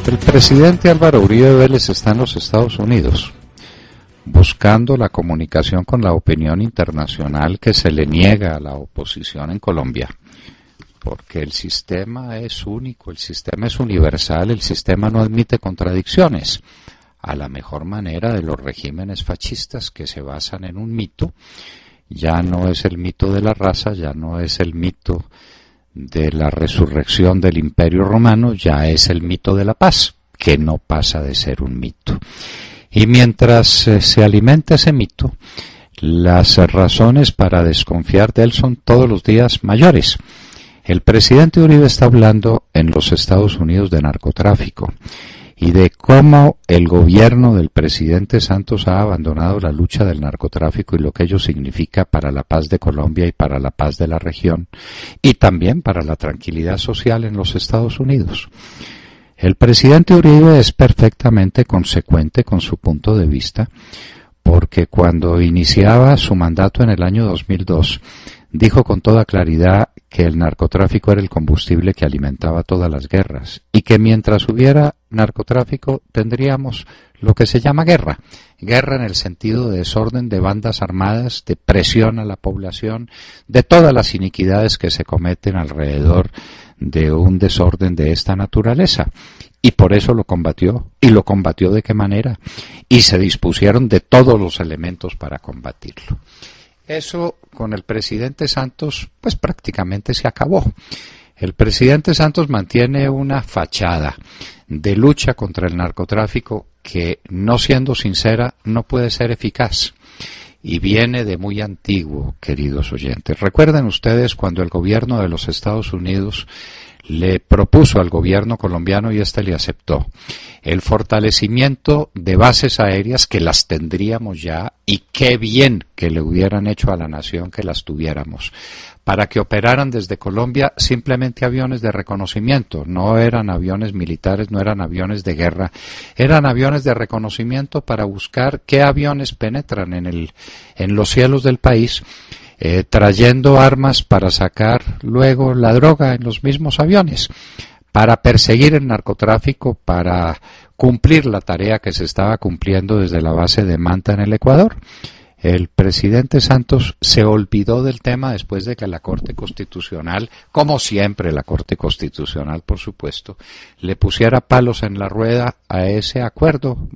El presidente Álvaro Uribe Vélez está en los Estados Unidos, buscando la comunicación con la opinión internacional que se le niega a la oposición en Colombia, porque el sistema es único, el sistema es universal, el sistema no admite contradicciones, a la mejor manera de los regímenes fascistas que se basan en un mito. Ya no es el mito de la raza, ya no es el mito de la resurrección del Imperio Romano, ya es el mito de la paz, que no pasa de ser un mito. Y mientras se alimenta ese mito, las razones para desconfiar de él son todos los días mayores. El presidente Uribe está hablando en los Estados Unidos de narcotráfico y de cómo el gobierno del presidente Santos ha abandonado la lucha del narcotráfico y lo que ello significa para la paz de Colombia y para la paz de la región, y también para la tranquilidad social en los Estados Unidos. El presidente Uribe es perfectamente consecuente con su punto de vista, porque cuando iniciaba su mandato en el año 2002, dijo con toda claridad que el narcotráfico era el combustible que alimentaba todas las guerras y que mientras hubiera narcotráfico tendríamos lo que se llama guerra. Guerra en el sentido de desorden, de bandas armadas, de presión a la población, de todas las iniquidades que se cometen alrededor de un desorden de esta naturaleza. Y por eso lo combatió. ¿Y lo combatió de qué manera? Y se dispusieron de todos los elementos para combatirlo. Eso con el presidente Santos pues prácticamente se acabó. El presidente Santos mantiene una fachada de lucha contra el narcotráfico que, no siendo sincera, no puede ser eficaz. Y viene de muy antiguo, queridos oyentes. Recuerden ustedes cuando el gobierno de los Estados Unidos le propuso al gobierno colombiano, y éste le aceptó, el fortalecimiento de bases aéreas, que las tendríamos ya, y qué bien que le hubieran hecho a la nación que las tuviéramos, para que operaran desde Colombia simplemente aviones de reconocimiento. No eran aviones militares, no eran aviones de guerra, eran aviones de reconocimiento para buscar qué aviones penetran en los cielos del país, trayendo armas para sacar luego la droga en los mismos aviones, para perseguir el narcotráfico, para cumplir la tarea que se estaba cumpliendo desde la base de Manta en el Ecuador. El presidente Santos se olvidó del tema después de que la Corte Constitucional, como siempre la Corte Constitucional por supuesto, le pusiera palos en la rueda a ese acuerdo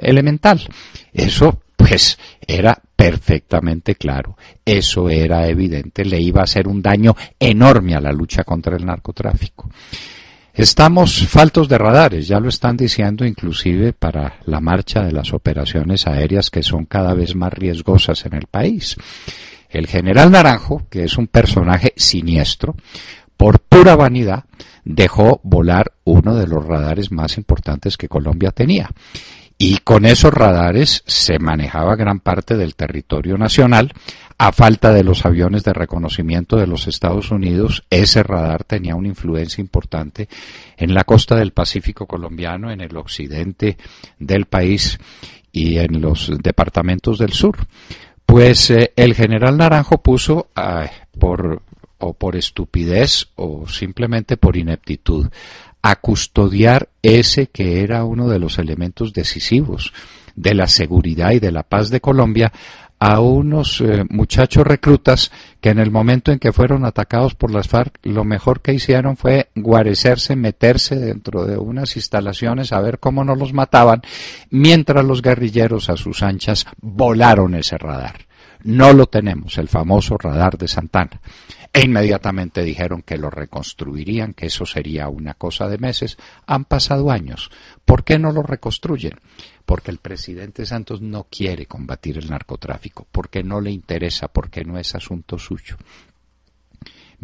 elemental. Eso pues era perfectamente claro, eso era evidente, le iba a hacer un daño enorme a la lucha contra el narcotráfico. Estamos faltos de radares, ya lo están diciendo inclusive para la marcha de las operaciones aéreas que son cada vez más riesgosas en el país. El general Naranjo, que es un personaje siniestro, por pura vanidad, dejó volar uno de los radares más importantes que Colombia tenía. Y con esos radares se manejaba gran parte del territorio nacional. A falta de los aviones de reconocimiento de los Estados Unidos, ese radar tenía una influencia importante en la costa del Pacífico colombiano, en el occidente del país y en los departamentos del sur. Pues el general Naranjo puso, por estupidez o simplemente por ineptitud, a custodiar ese que era uno de los elementos decisivos de la seguridad y de la paz de Colombia, a unos muchachos reclutas que en el momento en que fueron atacados por las FARC, lo mejor que hicieron fue guarecerse, meterse dentro de unas instalaciones a ver cómo no los mataban, mientras los guerrilleros a sus anchas volaron ese radar. No lo tenemos, el famoso radar de Santana. E inmediatamente dijeron que lo reconstruirían, que eso sería una cosa de meses. Han pasado años. ¿Por qué no lo reconstruyen? Porque el presidente Santos no quiere combatir el narcotráfico, porque no le interesa, porque no es asunto suyo.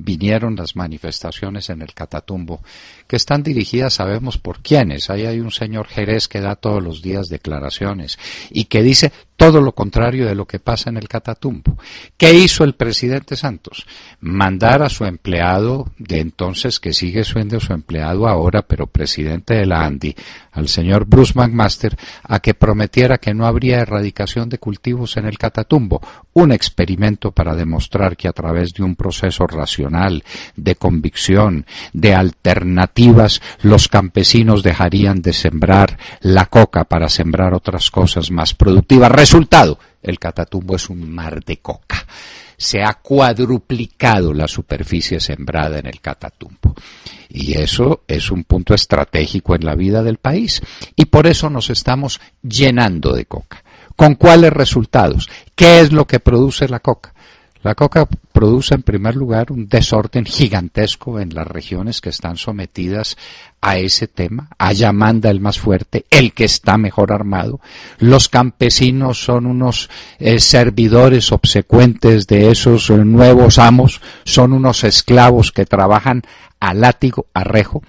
Vinieron las manifestaciones en el Catatumbo, que están dirigidas, sabemos por quiénes. Ahí hay un señor Jerez que da todos los días declaraciones y que dice todo lo contrario de lo que pasa en el Catatumbo. ¿Qué hizo el presidente Santos? Mandar a su empleado de entonces, que sigue siendo su empleado ahora, pero presidente de la ANDI, al señor Bruce McMaster, a que prometiera que no habría erradicación de cultivos en el Catatumbo, un experimento para demostrar que a través de un proceso racional, de convicción, de alternativas, los campesinos dejarían de sembrar la coca para sembrar otras cosas más productivas. Resultado, el Catatumbo es un mar de coca. Se ha cuadruplicado la superficie sembrada en el Catatumbo. Y eso es un punto estratégico en la vida del país. Y por eso nos estamos llenando de coca. ¿Con cuáles resultados? ¿Qué es lo que produce la coca? La coca produce en primer lugar un desorden gigantesco en las regiones que están sometidas a ese tema. Allá manda el más fuerte, el que está mejor armado. Los campesinos son unos servidores obsecuentes de esos nuevos amos, son unos esclavos que trabajan a látigo, a rejo.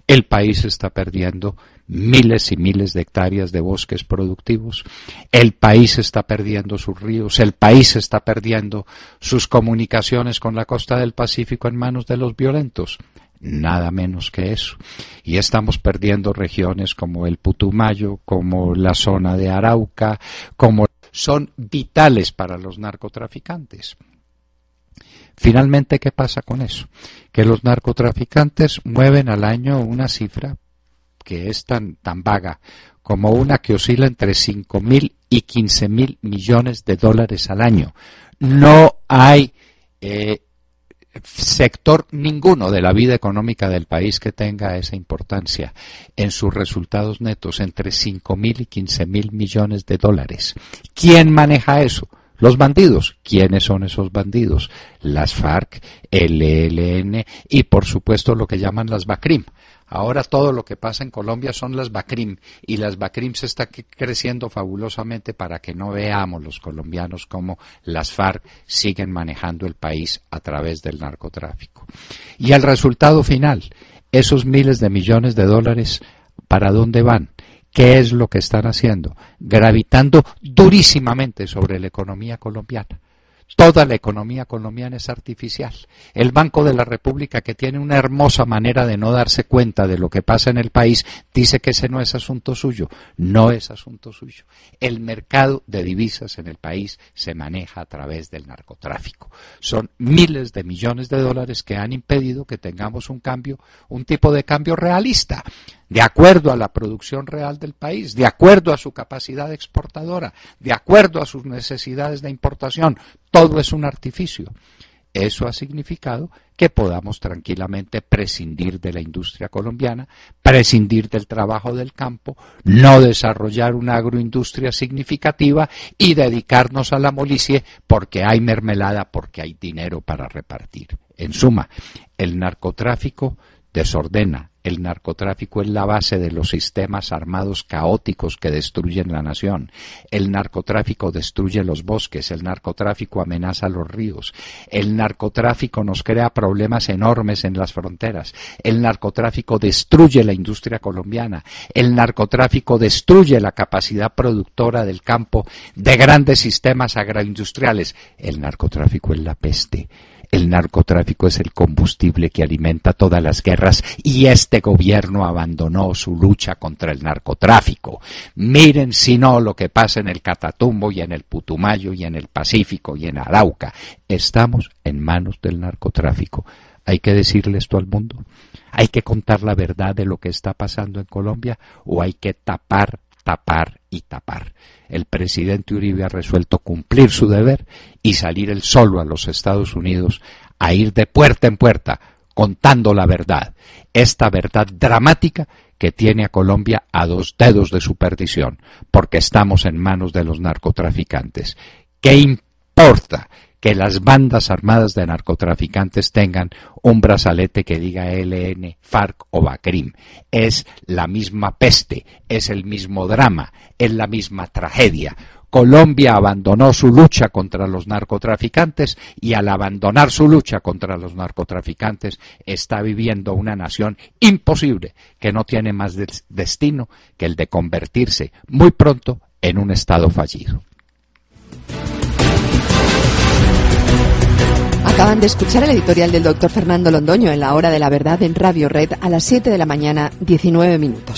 El país está perdiendo miles y miles de hectáreas de bosques productivos, el país está perdiendo sus ríos, el país está perdiendo sus comunicaciones con la costa del Pacífico en manos de los violentos, nada menos que eso. Y estamos perdiendo regiones como el Putumayo, como la zona de Arauca, como son vitales para los narcotraficantes. Finalmente, ¿qué pasa con eso? Que los narcotraficantes mueven al año una cifra que es tan vaga como una que oscila entre 5.000 y 15.000 millones de dólares al año. No hay sector ninguno de la vida económica del país que tenga esa importancia en sus resultados netos, entre 5.000 y 15.000 millones de dólares. ¿Quién maneja eso? Los bandidos. ¿Quiénes son esos bandidos? Las FARC, el ELN y por supuesto lo que llaman las BACRIM. Ahora todo lo que pasa en Colombia son las BACRIM y las BACRIM se está creciendo fabulosamente para que no veamos los colombianos cómo las FARC siguen manejando el país a través del narcotráfico. Y el resultado final, esos miles de millones de dólares, ¿para dónde van? ¿Qué es lo que están haciendo? Gravitando durísimamente sobre la economía colombiana. Toda la economía colombiana es artificial. El Banco de la República, que tiene una hermosa manera de no darse cuenta de lo que pasa en el país, dice que ese no es asunto suyo. No es asunto suyo. El mercado de divisas en el país se maneja a través del narcotráfico. Son miles de millones de dólares que han impedido que tengamos un cambio, un tipo de cambio realista, de acuerdo a la producción real del país, de acuerdo a su capacidad exportadora, de acuerdo a sus necesidades de importación. Todo es un artificio. Eso ha significado que podamos tranquilamente prescindir de la industria colombiana, prescindir del trabajo del campo, no desarrollar una agroindustria significativa y dedicarnos a la molicie porque hay mermelada, porque hay dinero para repartir. En suma, el narcotráfico desordena. El narcotráfico es la base de los sistemas armados caóticos que destruyen la nación. El narcotráfico destruye los bosques, el narcotráfico amenaza los ríos, el narcotráfico nos crea problemas enormes en las fronteras, el narcotráfico destruye la industria colombiana, el narcotráfico destruye la capacidad productora del campo de grandes sistemas agroindustriales. El narcotráfico es la peste. El narcotráfico es el combustible que alimenta todas las guerras y este gobierno abandonó su lucha contra el narcotráfico. Miren si no lo que pasa en el Catatumbo y en el Putumayo y en el Pacífico y en Arauca. Estamos en manos del narcotráfico. ¿Hay que decirle esto al mundo? ¿Hay que contar la verdad de lo que está pasando en Colombia o hay que tapar y tapar? El presidente Uribe ha resuelto cumplir su deber y salir él solo a los Estados Unidos a ir de puerta en puerta contando la verdad, esta verdad dramática que tiene a Colombia a 2 dedos de su perdición, porque estamos en manos de los narcotraficantes. ¿Qué importa que las bandas armadas de narcotraficantes tengan un brazalete que diga ELN, FARC o BACRIM? Es la misma peste, es el mismo drama, es la misma tragedia. Colombia abandonó su lucha contra los narcotraficantes y al abandonar su lucha contra los narcotraficantes está viviendo una nación imposible que no tiene más destino que el de convertirse muy pronto en un estado fallido. Acaban de escuchar el editorial del doctor Fernando Londoño en La Hora de la Verdad en Radio Red a las 7 de la mañana, 19 minutos.